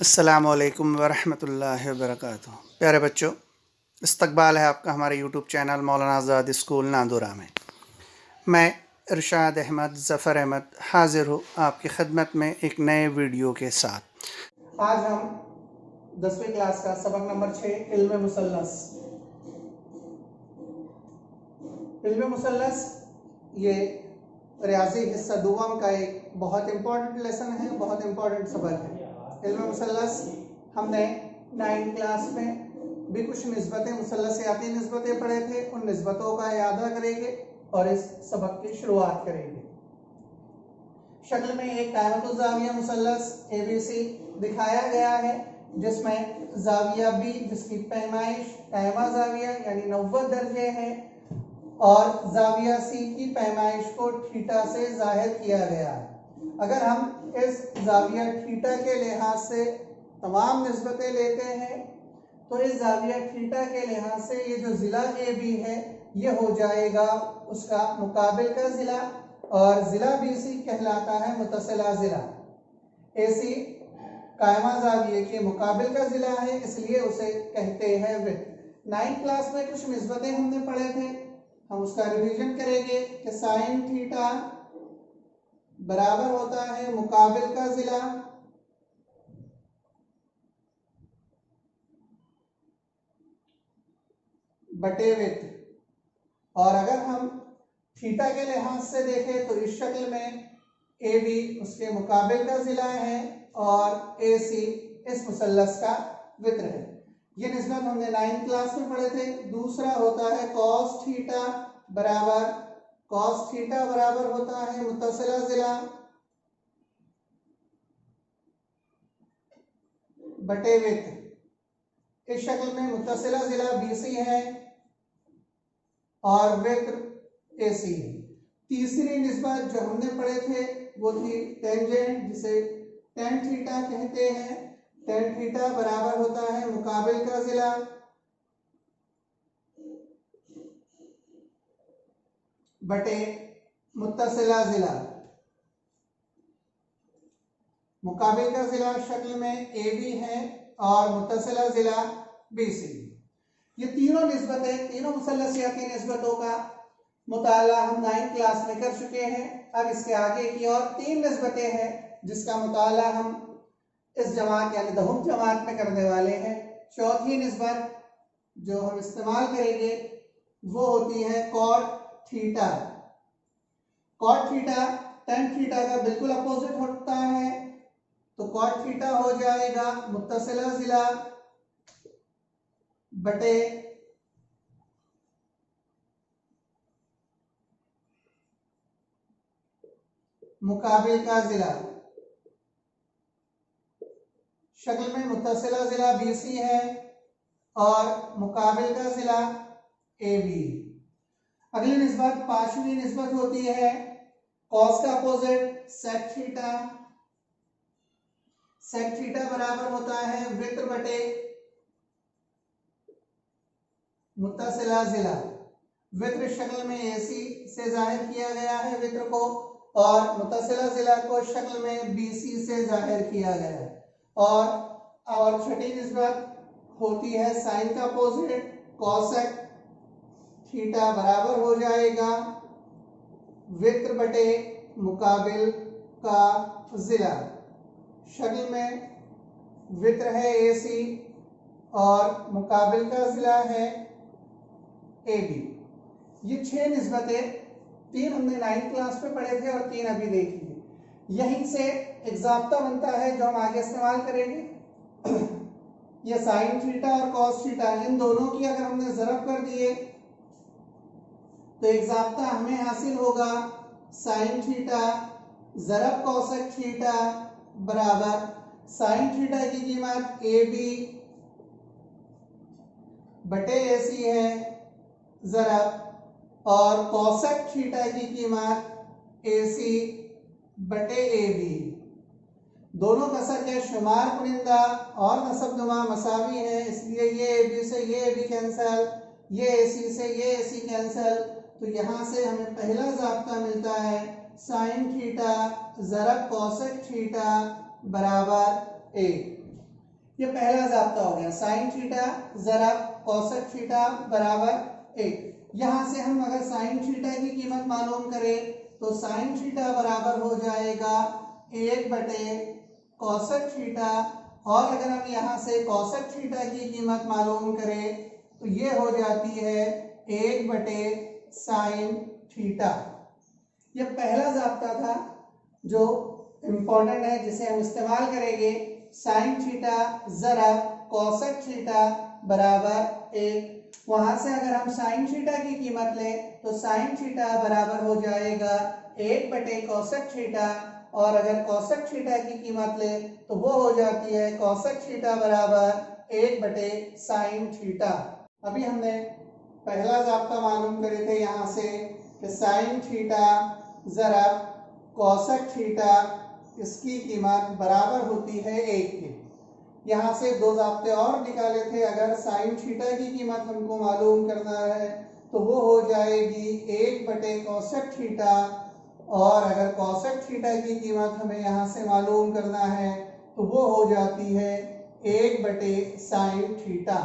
अस्सलामुअलैकुम वरहमतुल्लाहि वबरकातुहू। प्यारे बच्चों, इस्तकबाल है आपका हमारे यूट्यूब चैनल मौलाना आज़ाद स्कूल नांदुरा में। मैं इरशाद अहमद ज़फ़र अहमद हाज़िर हूँ आपकी खिदमत में एक नए वीडियो के साथ। आज हम 10वीं क्लास का सबक नंबर 6 इल्म मुसल्लस। इल्म मुसल्लस ये रियाजी हिस्सा दुवम का एक बहुत इम्पोर्टेंट लेसन है, बहुत इम्पोर्टेंट सबक है। इल्म मुसल्लस हमने 9th क्लास में भी कुछ निस्बतें मुसल्लसियाती निस्बतें पढ़े थे। उन निस्बतों का यादा करेंगे और इस सबक की शुरुआत करेंगे। शक्ल में एक कायमतुल ज़ाविया मुसल्लस ABC दिखाया गया है, जिसमें ज़ाविया B जिसकी पैमाइश कायमा ज़ाविया यानी 90 दर्जे है और ज़ाविया C की पैमाइश को थीटा से जाहिर किया गया है। अगर हम इस ज़ाविया थीटा के लिहाज से तमाम निस्बतें लेते हैं तो इस ज़ाविया थीटा के लिहाज से ये जो ज़िला AB है ये हो जाएगा उसका मुकाबिल का ज़िला और ज़िला BC कहलाता है मुतसिला ज़िला। AC कायमा ज़ाविये के मुकाबिल का ज़िला है, इसलिए उसे कहते हैं वृत्त। 9th क्लास में कुछ निस्बतें हमने पढ़े थे, हम उसका रिवीजन करेंगे कि साइन थीटा बराबर होता है मुकाबिल का ज़िला बटे वृत्त। और अगर हम थीटा के लिहाज से देखें तो इस शक्ल में AB उसके मुकाबिल का ज़िला है और AC इस मुसल्लस का वित्र है। ये निस्बत हमने 9th क्लास में पढ़े थे। दूसरा होता है cos थीटा बराबर होता है मुत्तसिला ज़िला बटे वृत्त। इस शक्ल में मुत्तसिला ज़िला BC है और वृत्त AC है। तीसरी निस्बत जो हमने पढ़े थे वो थी टेंजेंट, जिसे टेन थीटा कहते हैं। टेन थीटा बराबर होता है मुकाबिल का ज़िला बटे मुत्तसिला ज़िला। मुकाबिल का ज़िला शक्ल में AB है और मुत्तसिला ज़िला BC। ये तीनों निस्बतें, तीनों मुसल्लसियाती निस्बतों का मुताला हम 9th क्लास में कर चुके हैं। अब इसके आगे की और 3 निस्बतें हैं जिसका मुताला हम इस जमात यानी दहुम जमात में करने वाले हैं। चौथी निस्बत जो हम इस्तेमाल करेंगे वो होती है cot theta. Cot theta tan theta का बिल्कुल अपोजिट होता है, तो कॉट थीटा हो जाएगा मुत्तसिला ज़िला बटे मुकाबिल का ज़िला। शक्ल में मुत्तसिला ज़िला BC है और मुकाबिल का ज़िला AB। अगली निस्बत पांचवी निस्बत होती है कॉस का opposite sec theta. Sec theta बराबर होता है वृत्त बटे मुत्तसिला ज़िला। वृत्त शक्ल में AC से जाहिर किया गया है वृत्त को और मुत्तसिला ज़िला को शक्ल में BC से जाहिर किया गया है। और छठी निस्बत होती है साइन का अपोजिट कॉसेक थीटा बराबर हो जाएगा वृत्त बटे मुकाबिल का ज़िला। शक्ल में वृत्त है AC और मुकाबिल का ज़िला है AB। ये 6 निस्बतें, 3 हमने 9th क्लास में पढ़े थे और 3 अभी देख लिए। यहीं से एक ज़ाब्ता बनता है जो हम आगे इस्तेमाल करेंगे। ये साइन थीटा और कॉस थीटा इन दोनों की अगर हमने ज़रब कर दिए तो एक ज़ाब्ता हमें हासिल होगा साइन थीटा ज़रब कॉसेक थीटा बराबर साइन थीटा की कीमत AB बटे AC है ज़रब और कॉसेक थीटा की कीमत AC बटे AB। दोनों कसर के शुमार कुनिंदा और नसबनुमा मसावी है, इसलिए ये AB से ये AB कैंसल, ये AC से ये AC कैंसल। तो यहाँ से हमें पहला ज़ाब्ता मिलता है साइन थीटा ज़रब कॉसेक थीटा बराबर 1। ये पहला ज़ाब्ता हो गया, साइन थीटा ज़रब कोसेक थीटा बराबर 1। यहाँ से हम अगर साइन थीटा की कीमत मालूम करें तो साइन थीटा बराबर हो जाएगा 1 बटे कोसेक थीटा, और अगर हम यहाँ से कोसेक थीटा की कीमत मालूम करें तो ये हो जाती है 1 बटे साइन थीटा। ये पहला ज़ाब्ता था जो इम्पोर्टेंट है, जिसे हम इस्तेमाल करेंगे। साइन थीटा ज़रब कोसेक थीटा बराबर 1। वहां से अगर हम साइन थीटा की कीमत लें तो साइन थीटा बराबर हो जाएगा 1 बटे कोसेक थीटा, और अगर कोसेक थीटा की कीमत लें तो वो हो जाती है कोसेक थीटा बराबर 1 बटे साइन थीटा। अभी हमने पहला ज़ाब्ता मालूम करे थे यहाँ से कि साइन थीटा ज़रब कोसेक थीटा, इसकी कीमत बराबर होती है 1 के। यहाँ से दो ज़ाब्ते और निकाले थे। अगर साइन थीटा की कीमत हमको मालूम करना है तो वो हो जाएगी 1 बटे कोसेक थीटा, और अगर कोसेक थीटा की कीमत हमें यहाँ से मालूम करना है तो वो हो जाती है 1 बटे साइन थीटा।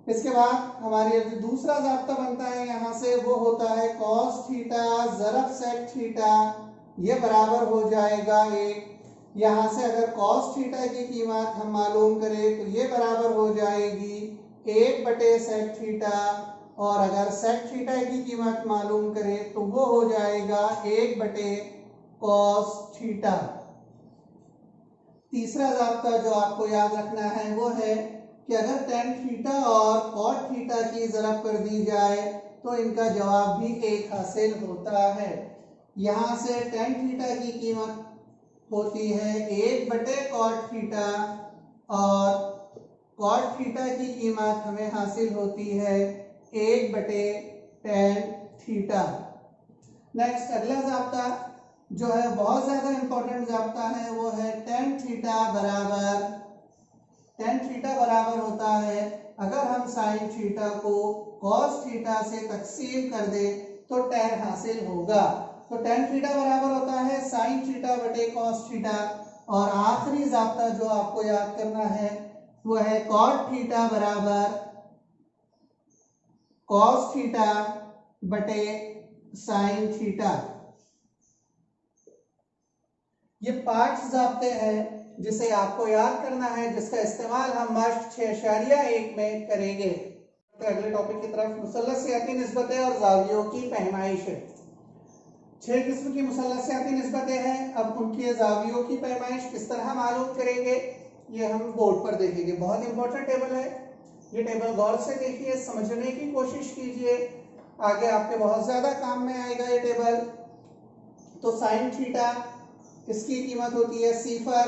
इसके बाद हमारे जो दूसरा ज़ाब्ता बनता है यहाँ से वो होता है कॉस थीटा ज़रब सेक थीटा, ये बराबर हो जाएगा 1। यहाँ से अगर कॉस थीटा की कीमत हम मालूम करें तो ये बराबर हो जाएगी 1 बटे सेक थीटा, और अगर सेक थीटा की कीमत मालूम करें तो वो हो जाएगा 1 बटे कॉस थीटा। तीसरा ज़ाब्ता जो आपको याद रखना है वो है कि अगर टेन थीटा और कॉट थीटा की ज़रब कर दी जाए तो इनका जवाब भी 1 हासिल होता है। यहाँ से टेन थीटा की कीमत होती है 1 बटे कॉट थीटा, और कॉट थीटा की कीमत हमें हासिल होती है 1 बटे टेन थीटा। नेक्स्ट अगला ज़ाब्ता जो है बहुत ज़्यादा इंपॉर्टेंट ज़ाब्ता है वो है टेन थीटा बराबर होता है अगर हम साइन थीटा को कॉस थीटा से तकसीम कर दे तो टेन हासिल होगा। तो टेन थीटा बराबर होता है साइन थीटा बटे कॉस थीटा। और आखिरी ज़ाब्ता जो आपको याद करना है वो है कॉट थीटा बराबर कॉस थीटा बटे साइन थीटा। ये 5 ज़ाब्ते हैं जिसे आपको याद करना है, जिसका इस्तेमाल हम मश्क 6.1 में करेंगे। तो अगले टॉपिक की तरफ, मुसल्लसियाती निस्बतें और ज़ावियों की पैमाइश। 6 किस्म की मुसल्लसियाती निस्बतें हैं। अब उनके ज़ावियों की पैमाइश किस तरह मालूम करेंगे ये हम बोर्ड पर देखेंगे। बहुत इंपॉर्टेंट टेबल है ये। टेबल गौर से देखिए, समझने की कोशिश कीजिए, आगे आपके बहुत ज्यादा काम में आएगा ये टेबल। तो साइन थीटा इसकी कीमत होती है 0।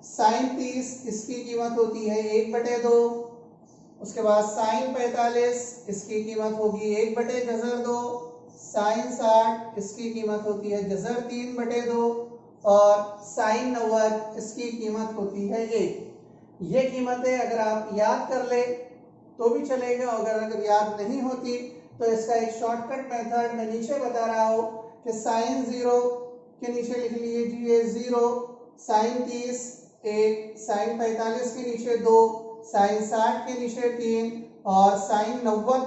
साइन 30 इसकी कीमत होती है 1/2। उसके बाद साइन 45 इसकी कीमत होगी 1/जज़र 2। साइन 60 इसकी कीमत होती है जज़र 3/2, और साइन 90 इसकी कीमत होती है 1। ये कीमतें अगर आप याद कर ले तो भी चलेगा, अगर याद नहीं होती तो इसका एक शॉर्टकट मेथड मैं नीचे बता रहा हूँ कि साइन 0 के नीचे लिख लीजिए 0, साइन 30 1, साइन 45 के नीचे 2, साइन 60 के नीचे 3, और साइन 90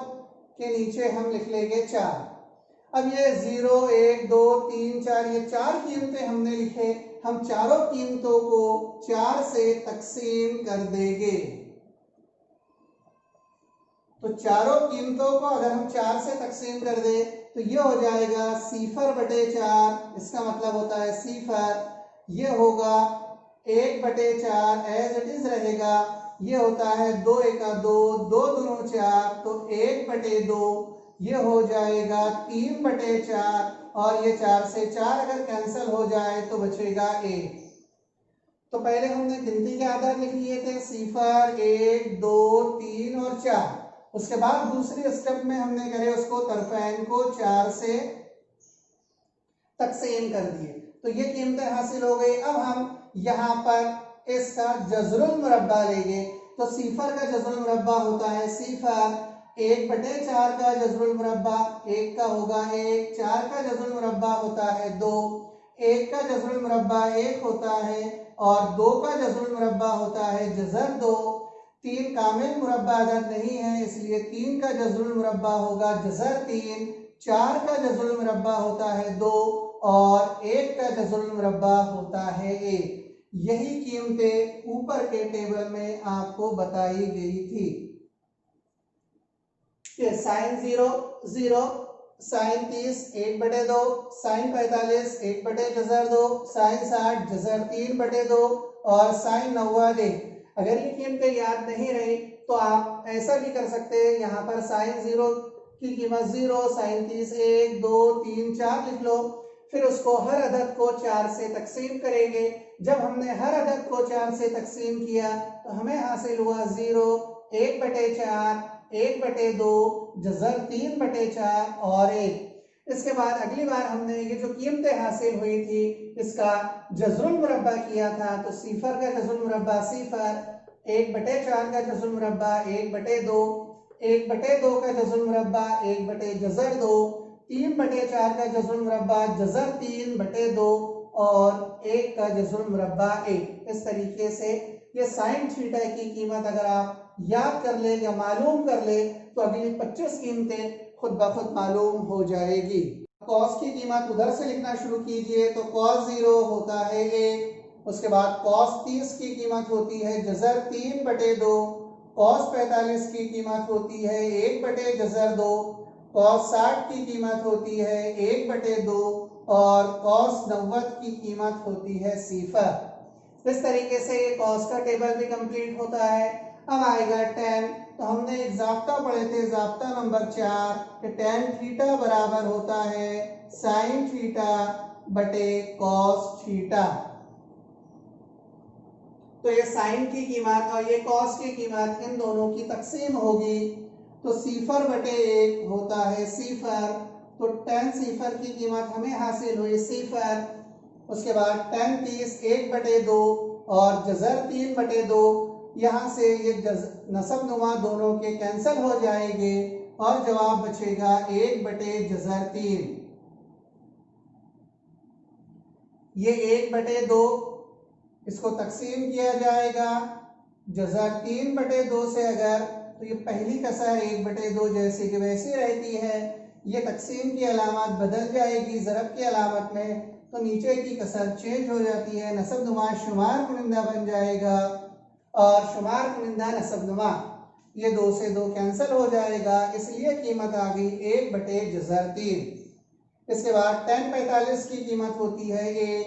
के नीचे हम लिख लेंगे 4। अब ये 0 1 2 3 4 ये 4 कीमतें हमने लिखे, हम चारों कीमतों को 4 से तकसीम कर देंगे। तो चारों कीमतों को अगर हम 4 से तकसीम कर दे तो ये हो जाएगा 0/4। इसका मतलब होता है 0। ये होगा 1/4 एज इट इज रहेगा। ये होता है 2 एका 2, 2 दूनो 4, तो 1/2। ये हो जाएगा 3/4, और ये 4 से 4 अगर कैंसिल हो जाए तो बचेगा 1। तो पहले हमने गिनती के आधार लिख लिए थे 0 1 2 3 और 4। उसके बाद दूसरे स्टेप में हमने करे उसको तरफैन को 4 से तकसीम कर दिए, तो ये कीमतें हासिल हो गई। अब हम यहाँ पर इसका जज़रुल मुरब्बा लेंगे। तो 0 का जज़रुल मुरब्बा होता है 0। 1/4 का जज़रुल मुरब्बा 1 का होगा 1। 4 का जज़रुल मुरब्बा होता है 2। 1 का जज़रुल मुरब्बा 1 होता है, और 2 का जज़रुल मुरब्बा होता है जज़र 2। 3 कामिल मुरब्बा अदद नहीं है, इसलिए 3 का जज़रुल मुरब्बा होगा जज़र 3। 4 का जज़रुल मुरब्बा होता है 2 और 1 का जज़रुल मुरब्बा होता है 1। यही कीमतें ऊपर के टेबल में आपको बताई गई थी। साइन 0 0, साइन 30 1/2, साइन 45 1/जज़र 2, साइन 60 जज़र 3/2 और साइन 90। अगर ये कीमतें याद नहीं रही तो आप ऐसा भी कर सकते हैं, यहाँ पर साइन 0 की कीमत 0, साइन 30 1 2 3 4 लिख लो। फिर उसको हर अदद को 4 से तकसीम करेंगे। जब हमने हर अदद को 4 से तकसीम किया तो हमें हासिल हुआ 0 1/4 1/2 जज़र 3/4 और 1। इसके बाद अगली बार हमने ये जो कीमतें हासिल हुई थी इसका जज़रुल मुरब्बा किया था, तो सिफर का जज़रुल मुरब्बा सिफर, 1/4 का जज़रुल मुरब्बा 1/2, 1/2 का जज़रुल मुरब्बा 1/जज़र 2, 3/4 का जज़रुल मुरब्बा जज़र 3/2 और 1 का जज़रुल मुरब्बा 1। इस तरीके से ये साइन थीटा की कीमत अगर आप याद कर ले या मालूम कर ले तो अगली 25 कीमतें खुद ब खुद मालूम हो जाएगी। कॉस की कीमत उधर से लिखना शुरू कीजिए, तो कॉस 0 होता है 1। उसके बाद कॉस 30 की कीमत होती है जज़र 3/2, कॉस 45 की कीमत होती है 1/जज़र 2, कॉस 60 की कीमत होती है 1/2 और कॉस 90 की कीमत होती है सिफर। इस तरीके से ये कॉस का टेबल भी कंप्लीट होता है। अब आएगा tan, तो हमने एक ज़ाब्ता पढ़े थे, ज़ाब्ता नंबर 4 कि tan थीटा बराबर होता है साइन थीटा बटे कॉस थीटा। तो ये साइन की कीमत और ये कॉस की कीमत इन दोनों की तकसीम होगी, तो सिफर बटे 1 होता है सिफर। तो tan सिफर की कीमत हमें हासिल हुई सिफर। उसके बाद tan 30 1/2 और जज़र 3/2। यहाँ से ये नसब नुमा दोनों के कैंसिल हो जाएंगे और जवाब बचेगा 1/जज़र 3। ये 1/2 इसको तकसीम किया जाएगा जज़र 3/2 से, अगर तो ये पहली कसर 1/2 जैसे कि वैसी रहती है। ये तकसीम की अलामत बदल जाएगी ज़रब की अलामत में, तो नीचे की कसर चेंज हो जाती है, नसब नुमा शुमार कुनिंदा बन जाएगा और शुमार कुनिंदा नसब नुमा, ये 2 से 2 कैंसिल हो जाएगा, इसलिए कीमत आ गई 1/जज़र 3। इसके बाद tan 45 की कीमत होती है 1,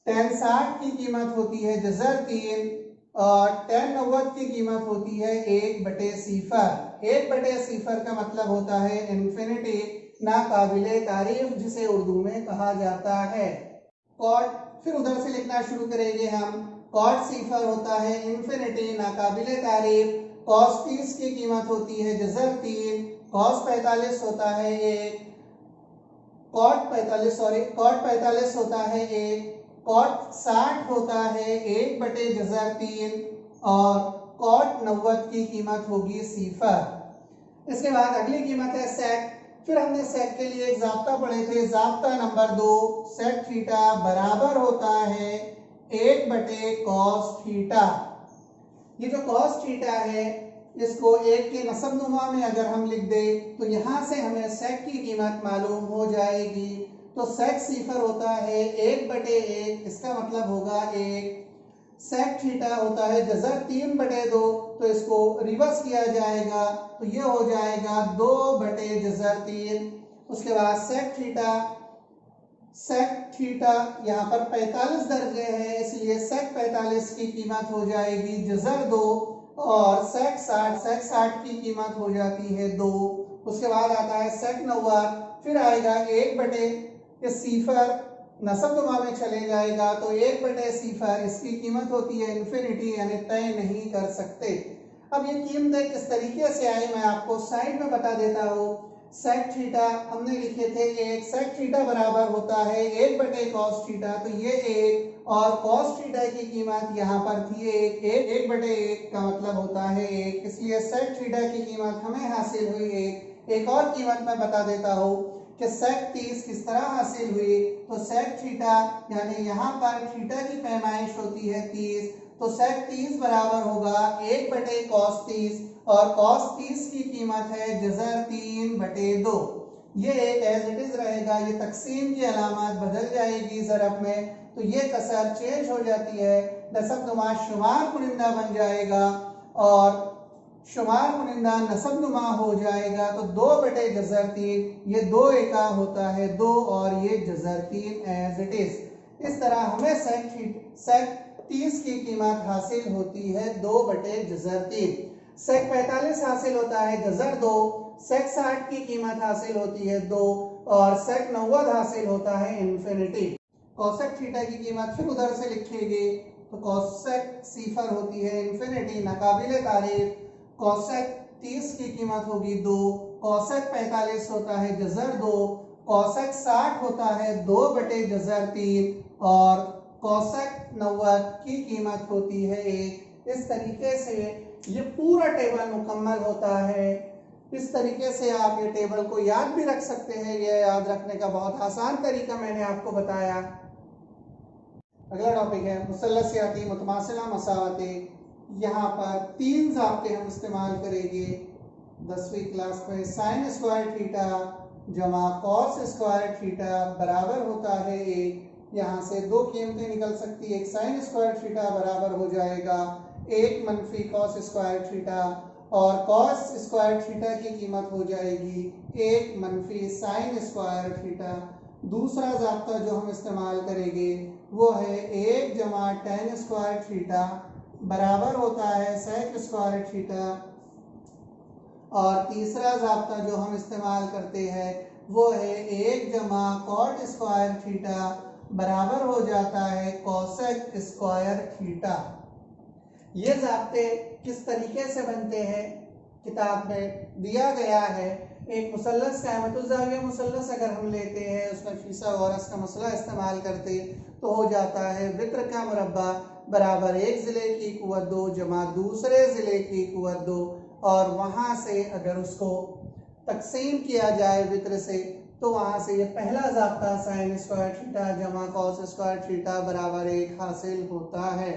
tan 60 की कीमत होती है जज़र 3 और tan 90 की कीमत होती है 1/सिफर। 1/सिफर का मतलब होता है इन्फिनिटी, नाकाबिले तारीफ, जिसे उर्दू में कहा जाता है। कॉट, फिर उधर से लिखना शुरू करेंगे हम। कॉट सिफर होता है इन्फिनिटी, नाकाबिले तारीफ। कॉस 30 की कीमत होती है जज़र 3, कॉस 45 होता है 1, कॉट 45 होता है 1, कॉट 60 होता है 1/जज़र 3 और कॉट 90 की कीमत होगी सिफर। इसके बाद अगली कीमत है सेक। फिर हमने सेक के लिए एक ज़ाब्ता पढ़े थे, ज़ाब्ता नंबर 2, सेक थीटा बराबर होता है 1/कॉस थीटा। ये जो कॉस थीटा है इसको 1 के नसब नुमा में अगर हम लिख दें तो यहाँ से हमें सेक की कीमत मालूम हो जाएगी। तो सेक सिफर होता है 1/1, इसका मतलब होगा 1। सेक थीटा होता है जज़र 3/2, तो इसको रिवर्स किया जाएगा तो ये हो जाएगा 2/जज़र 3। उसके बाद सेक थीटा यहाँ पर 45 दर्जे है, इसलिए सेक 45 की कीमत हो जाएगी जज़र 2 और सेक 60 की कीमत हो जाती है 2। उसके बाद आता है सेक 90, फिर आएगा 1/सिफर, नसब नुमा में चले जाएगा तो 1/सिफर, इसकी कीमत होती है इन्फिनिटी, यानी तय नहीं कर सकते। अब ये कीमतें किस तरीके से आई मैं आपको साइड में बता देता हूँ। सेक थीटा हमने लिखे थे 1, सेक थीटा बराबर होता है 1/कॉस थीटा, तो ये 1 और कॉस थीटा की कीमत यहाँ पर थी 1/1 का मतलब होता है 1, इसलिए सेक थीटा की कीमत हमें हासिल हुई 1। एक और कीमत मैं बता देता हूँ कि sec 30 किस तरह हासिल हुई, तो sec थीटा यानी यहाँ पर थीटा की पैमाइश होती है 30, तो sec 30 बराबर होगा 1 बटे cos 30 और cos 30 की कीमत है जज़र 3/2। ये एक एज इट इज रहेगा, ये तकसीम की अलामत बदल जाएगी ज़रब में, तो ये कसर चेंज हो जाती है, नसबनुमा शुमार कुनिंदा बन जाएगा और शुमार कुनिंदा नसबनुमा हो जाएगा। तो 2/जज़र 3, ये 2 एका होता है 2 और ये जज़र 3 एज इट इज। इस तरह हमें sec 30 की कीमत हासिल होती है 2/जज़र 3। sec 45 हासिल होता है जज़र 2, sec 60 की कीमत हासिल होती है 2 और sec 90 हासिल होता है इन्फिनिटी। cosec थीटा की कीमत फिर उधर से लिखेंगे, तो cosec सिफर होती है इन्फिनिटी नाकाबिले तारीफ। cosec 30 की कीमत होगी 2, cosec 45 होता है जज़र 2, cosec 60 होता है 2/जज़र 3 और cosec 90 की कीमत होती है 1। इस तरीके से ये पूरा टेबल मुकम्मल होता है। इस तरीके से आप ये टेबल को याद भी रख सकते हैं, ये याद रखने का बहुत आसान तरीका मैंने आपको बताया। अगला टॉपिक है मुसल्लसियाती मुतमासिला मसावते। यहाँ पर 3 ज़ाब्ते हम इस्तेमाल करेंगे 10वीं क्लास में। साइन स्क्वायर थीटा जमा कॉस स्क्वायर थीटा बराबर होता है 1। यहाँ से 2 कीमतें निकल सकती है, एक साइन स्क्वायर थीटा बराबर हो जाएगा 1 मनफी कॉस स्क्वायर थीटा और कॉस स्क्वायर थीटा की कीमत हो जाएगी 1 मनफी साइन स्क्वायर थीटा। दूसरा ज़ाब्ता जो हम इस्तेमाल करेंगे वो है 1 जमा टेन स्क्वायर थीटा बराबर होता है सेक स्क्वायर थीटा। और तीसरा ज़ाब्ता जो हम इस्तेमाल करते हैं वो है 1 जमा कॉट स्क्वायर थीटा बराबर हो जाता है कॉसेक स्क्वायर थीटा। ये ज़ाब्ते किस तरीके से बनते हैं किताब में दिया गया है। एक मुसल्लस कायमतुज़्ज़ाविया मुसल्लस अगर हम लेते हैं, उसमें फिसागोरस का मसला इस्तेमाल करते तो हो जाता है वित्र का मुरब्बा बराबर एक ज़िले की कुव्वत 2 जमा दूसरे ज़िले की कुव्वत 2 और वहाँ से अगर उसको तकसीम किया जाए वित्र से तो वहाँ से ये पहला ज़ाब्ता साइन स्क्वायर थीटा जमा कॉस स्क्वायर थीटा बराबर 1 हासिल होता है।